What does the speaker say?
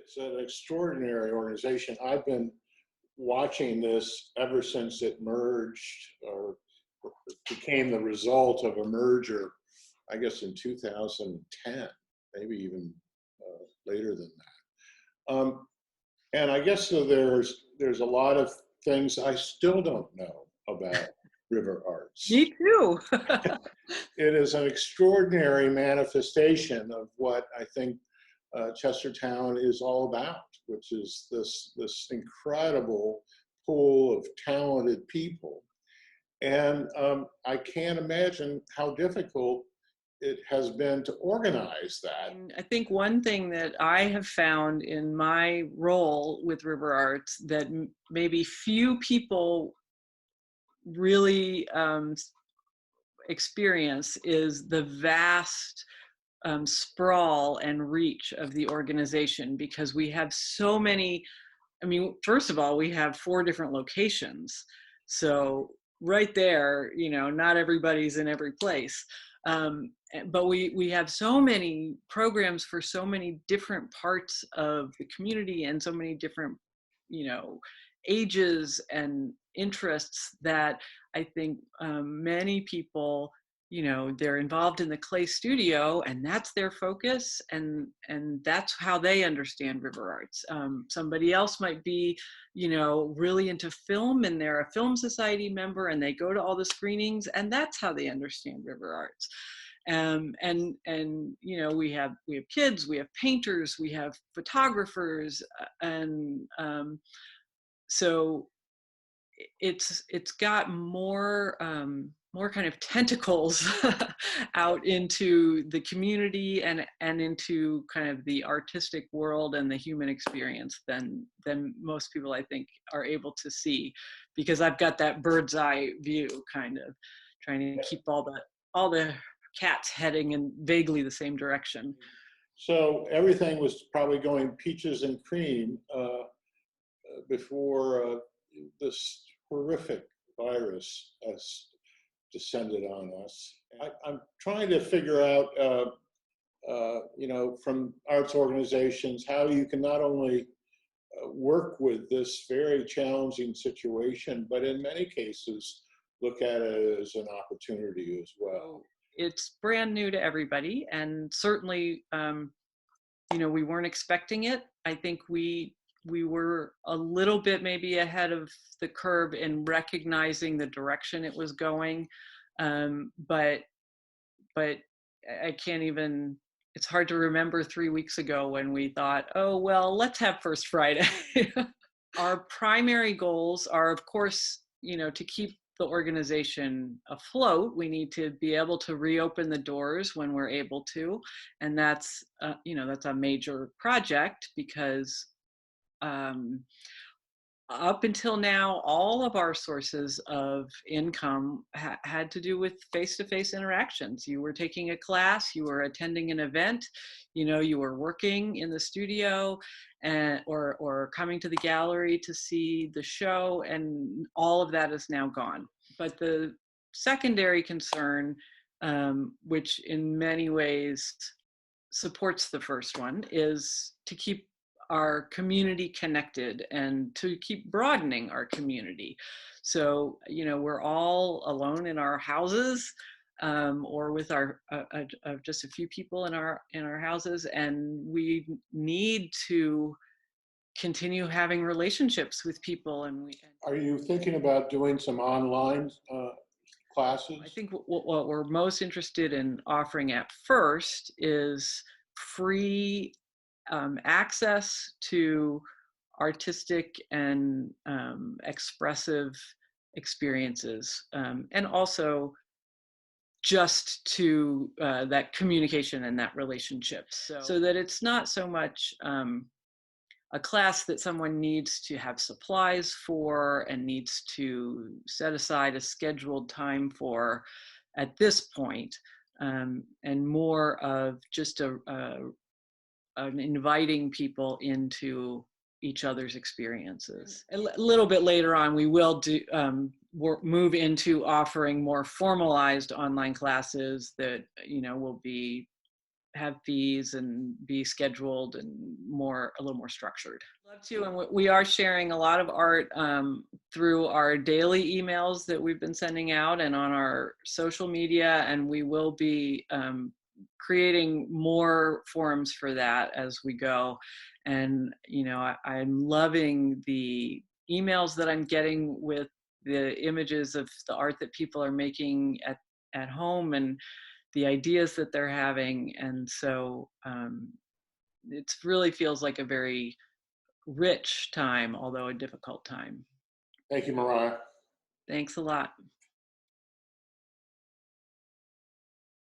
It's an extraordinary organization. I've been watching this ever since it merged or became the result of a merger, I guess in 2010, maybe even later than that. And I guess so there's a lot of things I still don't know about RiverArts. Me too. It is an extraordinary manifestation of what I think Chestertown is all about, which is this incredible pool of talented people. And I can't imagine how difficult it has been to organize that. And I think one thing that I have found in my role with RiverArts that maybe few people really experience is the vast sprawl and reach of the organization, because we have so many. I mean, first of all, we have 4 different locations. So right there, not everybody's in every place. But we have so many programs for so many different parts of the community and so many different, ages and interests that I think many people, they're involved in the clay studio and that's their focus, and that's how they understand RiverArts. Somebody else might be, really into film and they're a film society member and they go to all the screenings and that's how they understand RiverArts. And we have kids, we have painters, we have photographers, and so it's got more kind of tentacles out into the community and into kind of the artistic world and the human experience than most people I think are able to see, because I've got that bird's eye view, kind of trying to keep all the cats heading in vaguely the same direction. So everything was probably going peaches and cream before this horrific virus has descended on us. I'm trying to figure out, from arts organizations, how you can not only work with this very challenging situation, but in many cases, look at it as an opportunity as well. It's brand new to everybody, and certainly, we weren't expecting it. I think we were a little bit maybe ahead of the curve in recognizing the direction it was going, but I can't even. It's hard to remember 3 weeks ago when we thought, oh well, let's have First Friday. Our primary goals are, of course, to keep the organization afloat. We need to be able to reopen the doors when we're able to, and that's a major project, because up until now, all of our sources of income had to do with face-to-face interactions. You were taking a class, you were attending an event, you were working in the studio, or coming to the gallery to see the show, and all of that is now gone. But the secondary concern, which in many ways supports the first one, is to keep our community connected and to keep broadening our community. So, we're all alone in our houses, or with our just a few people in our houses, and we need to continue having relationships with people. Are you thinking about doing some online classes? I think what we're most interested in offering at first is free access to artistic and expressive experiences, and also just to that communication and that relationship, so that it's not so much a class that someone needs to have supplies for and needs to set aside a scheduled time for at this point, and more of just inviting people into each other's experiences. A little bit later on, we will move into offering more formalized online classes that will be have fees and be scheduled and a little more structured. Love to, and we are sharing a lot of art through our daily emails that we've been sending out and on our social media, and we will be creating more forums for that as we go. And I'm loving the emails that I'm getting with the images of the art that people are making at home and the ideas that they're having. And so it really feels like a very rich time, although a difficult time. Thank you, Mariah. Thanks a lot.